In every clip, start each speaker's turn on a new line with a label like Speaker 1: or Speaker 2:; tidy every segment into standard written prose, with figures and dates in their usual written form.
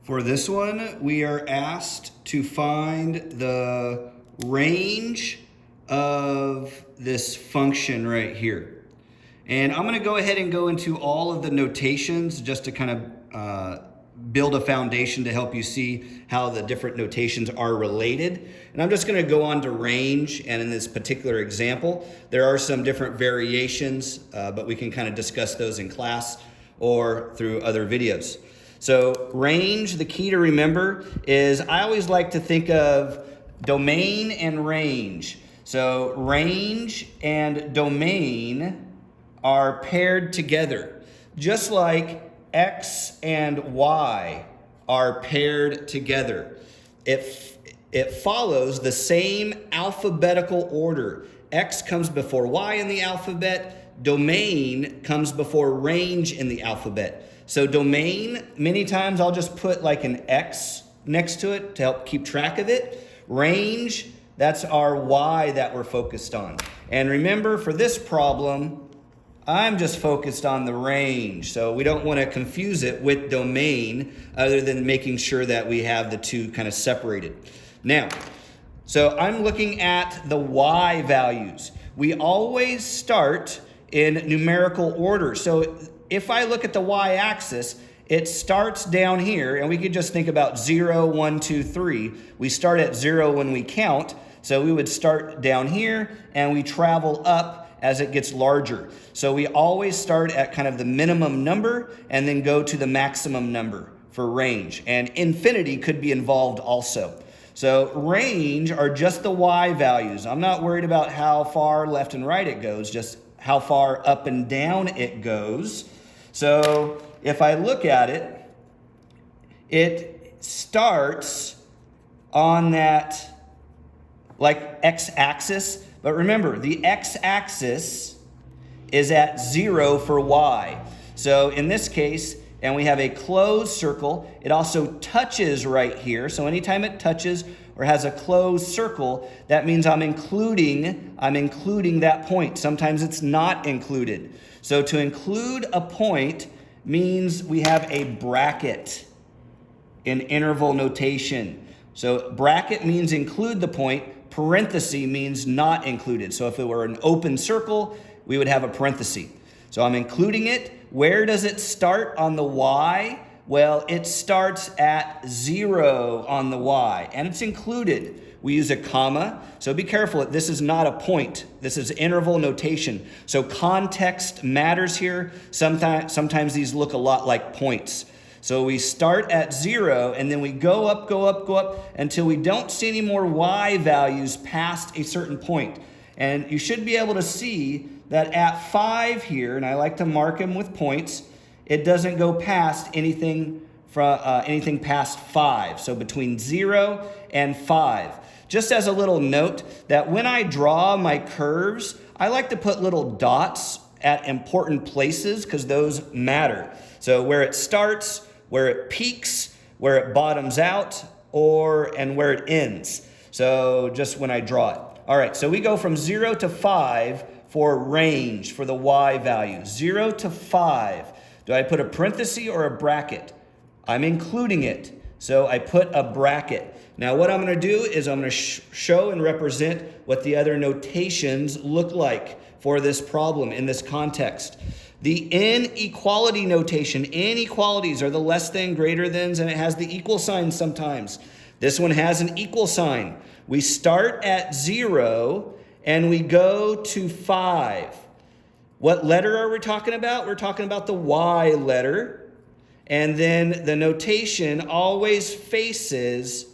Speaker 1: For this one, we are asked to find the range of this function right here. And I'm going to go ahead and go into all of the notations just to kind of build a foundation to help you see how the different notations are related. And I'm just going to go on to range, and in this particular example, there are some different variations, but we can kind of discuss those in class or through other videos. So range, the key to remember is I always like to think of domain and range. So range and domain are paired together, just like X and Y are paired together. It follows the same alphabetical order. X comes before Y in the alphabet. Domain comes before range in the alphabet. So domain, many times I'll just put like an X next to it to help keep track of it. Range, that's our Y that we're focused on. And remember, for this problem, I'm just focused on the range. So we don't want to confuse it with domain other than making sure that we have the two kind of separated. Now, so I'm looking at the Y values. We always start in numerical order. So if I look at the y-axis, it starts down here, and we could just think about 0, 1, 2, 3. We start at 0 when we count, so we would start down here, and we travel up as it gets larger. So we always start at kind of the minimum number, and then go to the maximum number for range. And infinity could be involved also. So range are just the y values. I'm not worried about how far left and right it goes, just how far up and down it goes. So if I look at it, it starts on that like x-axis. But remember, the x-axis is at 0 for y. So in this case, and we have a closed circle, it also touches right here. So anytime it touches or has a closed circle, that means I'm including that point. Sometimes it's not included. So to include a point means we have a bracket in interval notation. So bracket means include the point, parenthesis means not included. So if it were an open circle, we would have a parenthesis. So I'm including it. Where does it start on the y? Well, it starts at 0 on the y, and it's included. We use a comma, so be careful. This is not a point. This is interval notation. So context matters here. Sometimes these look a lot like points. So we start at 0, and then we go up, go up, go up, until we don't see any more y values past a certain point. And you should be able to see that at 5 here, and I like to mark them with points, it doesn't go past anything past 5. So between 0 and 5. Just as a little note, that when I draw my curves, I like to put little dots at important places because those matter. So where it starts, where it peaks, where it bottoms out, and where it ends. So just when I draw it. All right, so we go from 0 to 5 for range, for the y value. 0 to 5. Do I put a parenthesis or a bracket? I'm including it, so I put a bracket. Now what I'm going to do is I'm going to show and represent what the other notations look like for this problem in this context. The inequality notation, inequalities are the less than, greater thans, and it has the equal sign sometimes. This one has an equal sign. We start at 0 and we go to 5. What letter are we talking about? We're talking about the Y letter. And then the notation always faces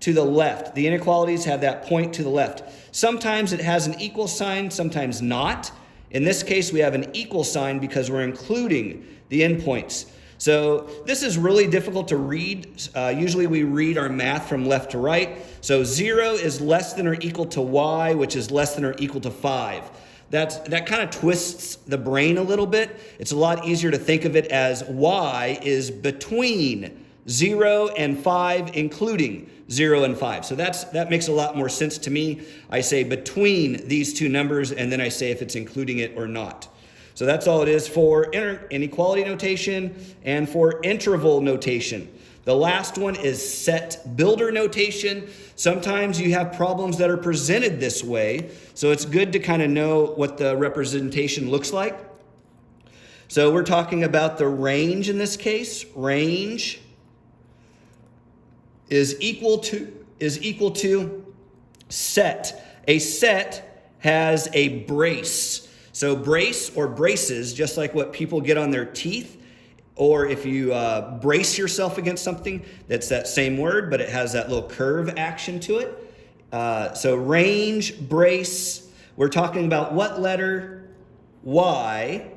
Speaker 1: to the left. The inequalities have that point to the left. Sometimes it has an equal sign, sometimes not. In this case, we have an equal sign because we're including the endpoints. So this is really difficult to read. Usually we read our math from left to right. So 0 is less than or equal to y, which is less than or equal to 5. That kind of twists the brain a little bit. It's a lot easier to think of it as y is between 0 and 5, including 0 and 5. So that makes a lot more sense to me. I say between these two numbers, and then I say if it's including it or not. So that's all it is for inequality notation and for interval notation. The last one is set builder notation. Sometimes you have problems that are presented this way, so it's good to kind of know what the representation looks like. So we're talking about the range in this case. Range is equal to set. A set has a brace. So brace or braces, just like what people get on their teeth, or if you brace yourself against something, that's that same word, but it has that little curve action to it. So range, brace, we're talking about what letter? Y.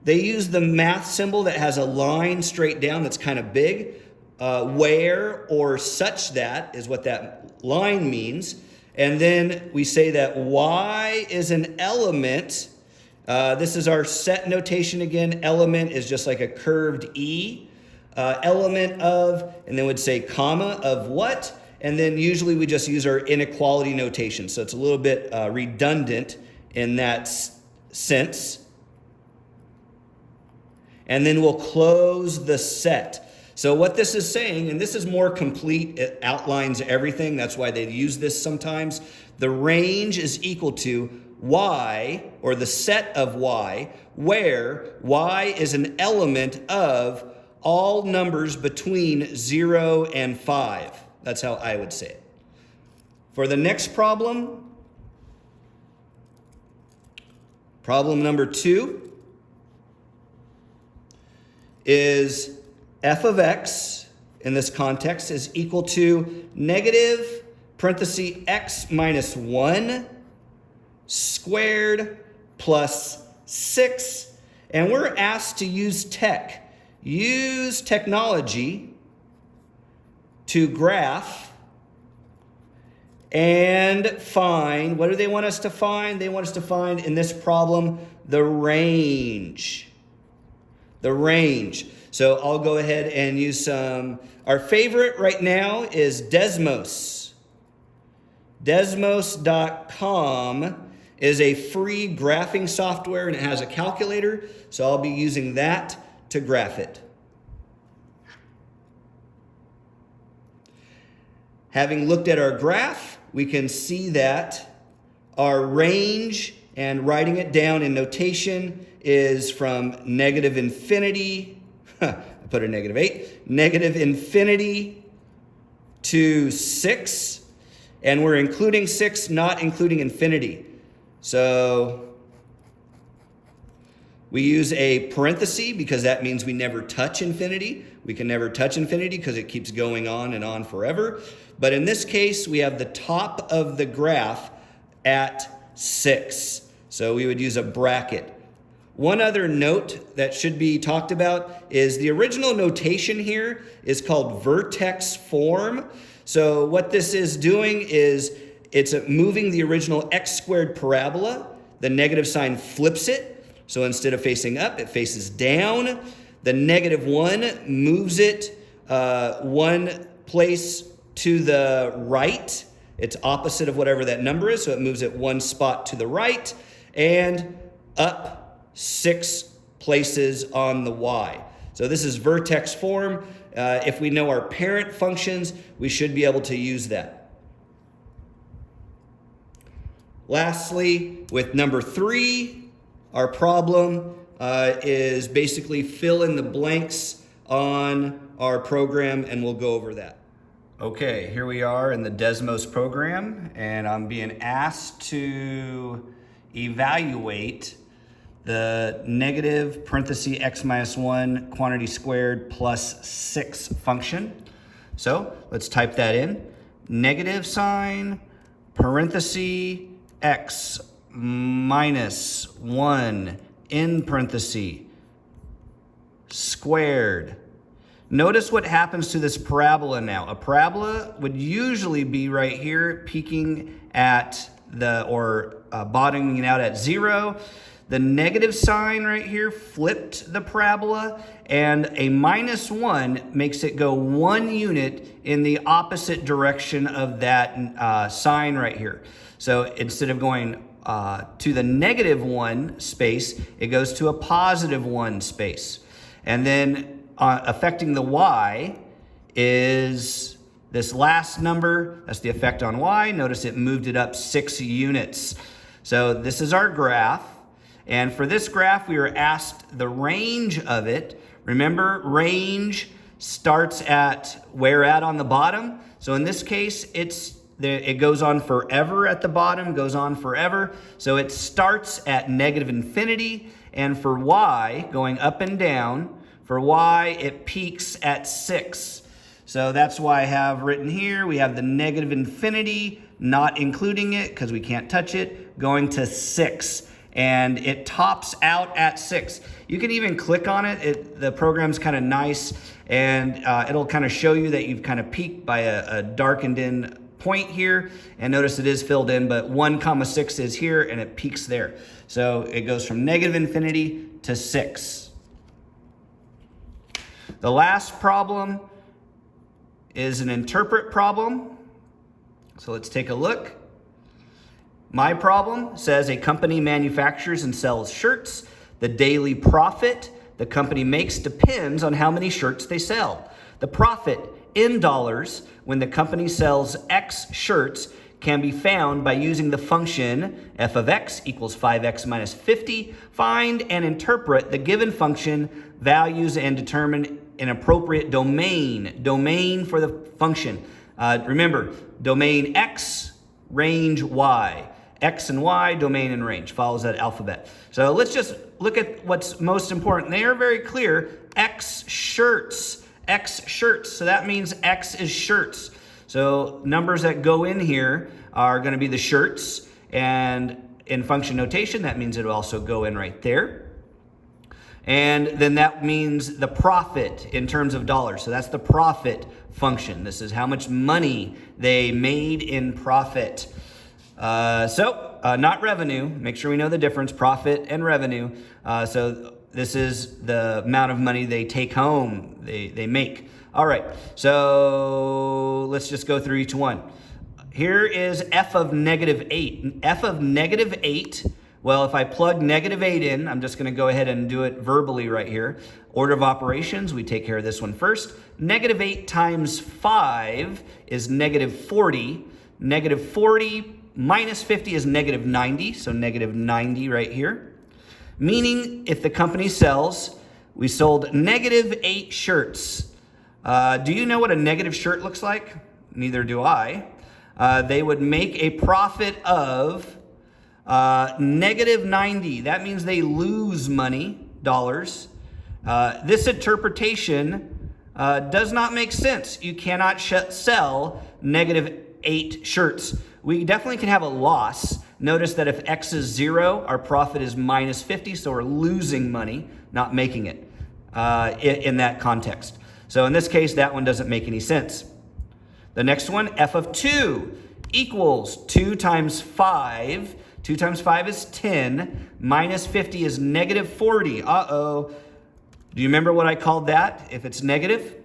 Speaker 1: They use the math symbol that has a line straight down that's kind of big. Where or such that is what that line means. And then we say that Y is an element. This is our set notation again. Element is just like a curved E. Element of, and then we'd say comma of what? And then usually we just use our inequality notation. So it's a little bit redundant in that sense. And then we'll close the set. So what this is saying, and this is more complete, it outlines everything. That's why they use this sometimes. The range is equal to Y, or the set of Y, where Y is an element of all numbers between 0 and 5. That's how I would say it. For the next problem, problem number 2 is f of x in this context is equal to negative parenthesis x minus 1 squared plus 6. And we're asked to use technology to graph and find, what do they want us to find? They want us to find in this problem the range. The range. So I'll go ahead and use some. Our favorite right now is Desmos. Desmos.com is a free graphing software and it has a calculator. So I'll be using that to graph it. Having looked at our graph, we can see that our range, and writing it down in notation, is from negative infinity, I put a negative 8, negative infinity to 6, and we're including 6, not including infinity. So we use a parenthesis because that means we never touch infinity. We can never touch infinity because it keeps going on and on forever. But in this case, we have the top of the graph at 6. So we would use a bracket. One other note that should be talked about is the original notation here is called vertex form. So what this is doing is it's moving the original x squared parabola. The negative sign flips it. So instead of facing up, it faces down. The negative 1 moves it one place to the right. It's opposite of whatever that number is, so it moves it one spot to the right and up 6 places on the y. So this is vertex form. If we know our parent functions, we should be able to use that. Lastly, with number 3, our problem is basically fill in the blanks on our program, and we'll go over that. Okay, here we are in the Desmos program, and I'm being asked to evaluate the negative parenthesis x minus 1 quantity squared plus 6 function. So let's type that in. Negative sign, parenthesis, x minus 1 in parenthesis, squared. Notice what happens to this parabola now. A parabola would usually be right here, peaking at bottoming out at 0. The negative sign right here flipped the parabola, and a minus 1 makes it go 1 unit in the opposite direction of that sign right here. So instead of going to the negative 1 space, it goes to a positive 1 space. And then affecting the y is this last number. That's the effect on Y. Notice it moved it up 6 units. So this is our graph. And for this graph, we were asked the range of it. Remember, range starts at where at on the bottom. So in this case, it goes on forever at the bottom, goes on forever. So it starts at negative infinity. And for Y, going up and down, for Y, it peaks at 6. So that's why I have written here, we have the negative infinity, not including it because we can't touch it, going to 6. And it tops out at 6. You can even click on it. The program's kind of nice, and it'll kind of show you that you've kind of peaked by a darkened in point here. And notice it is filled in, but 1,6 is here, and it peaks there. So it goes from negative infinity to 6. The last problem is an interpret problem. So let's take a look. My problem says a company manufactures and sells shirts. The daily profit the company makes depends on how many shirts they sell. The profit in dollars when the company sells X shirts can be found by using the function f of x equals 5x minus 50. Find and interpret the given function values and determine an appropriate domain for the function. Remember, domain x, range y. X and Y, domain and range, follows that alphabet. So let's just look at what's most important. They are very clear. X shirts. So that means X is shirts. So numbers that go in here are going to be the shirts. And in function notation, that means it'll also go in right there. And then that means the profit in terms of dollars. So that's the profit function. This is how much money they made in profit. Not revenue. Make sure we know the difference, profit and revenue. So this is the amount of money they take home, they make. All right, so let's just go through each one. Here is f of negative 8. F of negative 8, well, if I plug negative 8 in, I'm just going to go ahead and do it verbally right here. Order of operations, we take care of this one first. Negative 8 times 5 is negative 40. Negative 40 minus 50 is negative 90, so negative 90 right here. Meaning if the company we sold negative 8 shirts. Do you know what a negative shirt looks like? Neither do I. They would make a profit of negative 90. That means they lose money, dollars. This interpretation does not make sense. You cannot sell negative 8 shirts. We definitely can have a loss. Notice that if X is 0, our profit is minus 50, so we're losing money, not making it in that context. So in this case, that one doesn't make any sense. The next one, f of 2 equals 2 times 5. 2 times 5 is 10. Minus 50 is negative 40. Uh-oh. Do you remember what I called that? If it's negative,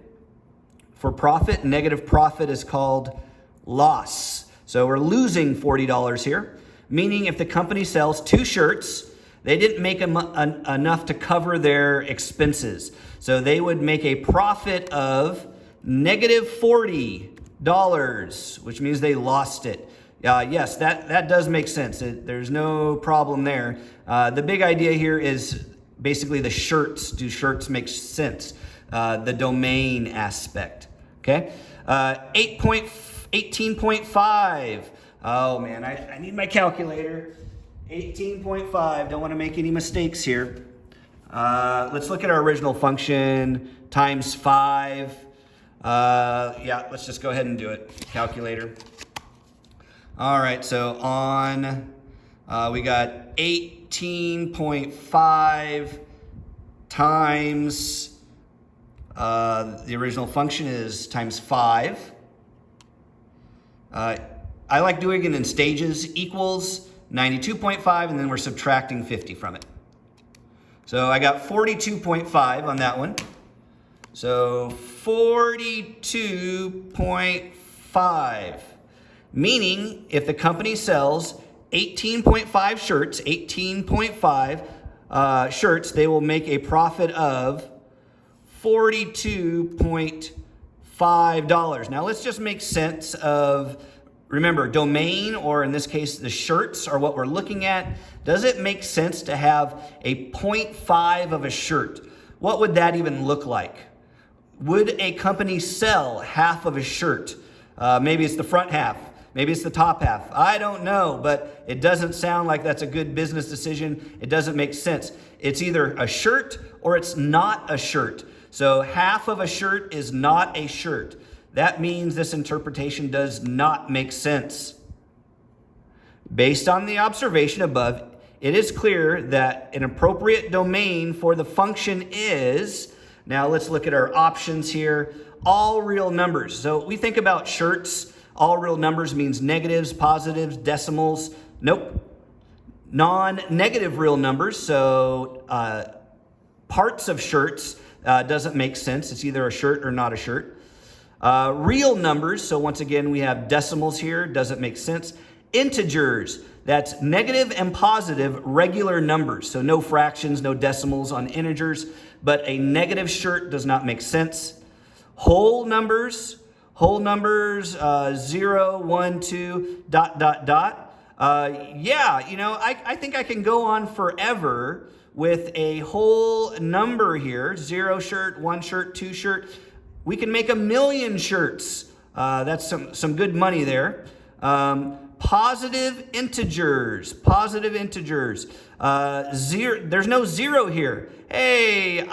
Speaker 1: for profit, negative profit is called loss. So we're losing $40 here, meaning if the company sells 2 shirts, they didn't make enough to cover their expenses. So they would make a profit of negative $40, which means they lost it. Yes, that does make sense. There's no problem there. The big idea here is basically the shirts. Do shirts make sense? The domain aspect. Okay. 18.5. Oh man, I need my calculator. 18.5. Don't want to make any mistakes here. Let's look at our original function times 5. Yeah, let's just go ahead and do it. Calculator. All right, so we got 18.5 times the original function is times 5. I like doing it in stages, equals 92.5, and then we're subtracting 50 from it. So I got 42.5 on that one. So 42.5, meaning if the company sells 18.5 shirts, they will make a profit of 42.5 $5. Now let's just make sense of, remember, domain, or in this case, the shirts are what we're looking at. Does it make sense to have a 0.5 of a shirt? What would that even look like? Would a company sell half of a shirt? Maybe it's the front half. Maybe it's the top half. I don't know, but it doesn't sound like that's a good business decision. It doesn't make sense. It's either a shirt or it's not a shirt. So half of a shirt is not a shirt. That means this interpretation does not make sense. Based on the observation above, it is clear that an appropriate domain for the function is, now let's look at our options here, all real numbers. So we think about shirts, all real numbers means negatives, positives, decimals. Nope. Non-negative real numbers, so parts of shirts doesn't make sense. It's either a shirt or not a shirt. Real numbers, so once again we have decimals here, doesn't make sense. Integers, that's negative and positive regular numbers, so no fractions, no decimals on integers, but a negative shirt does not make sense. Whole numbers, 0, 1, 2, ... Yeah, you know, I think I can go on forever with a whole number here, 0 shirt, 1 shirt, 2 shirt. We can make 1,000,000 shirts. That's some good money there. Positive integers. There's no 0 here. Hey,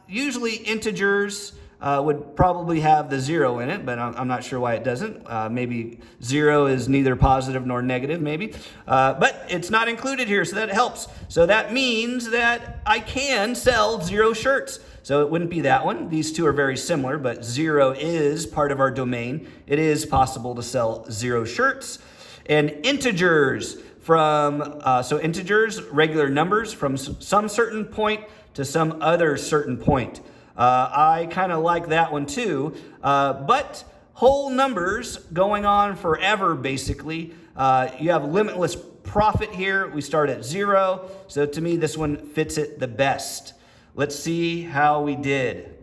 Speaker 1: usually integers would probably have the 0 in it, but I'm not sure why it doesn't. Maybe 0 is neither positive nor negative, maybe. But it's not included here, so that helps. So that means that I can sell 0 shirts. So it wouldn't be that one. These two are very similar, but 0 is part of our domain. It is possible to sell 0 shirts. And integers so integers, regular numbers from some certain point to some other certain point. I kind of like that one too. But whole numbers going on forever, basically. You have limitless profit here. We start at 0. So to me, this one fits it the best. Let's see how we did.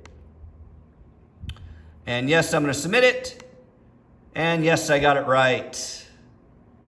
Speaker 1: And yes, I'm going to submit it. And yes, I got it right.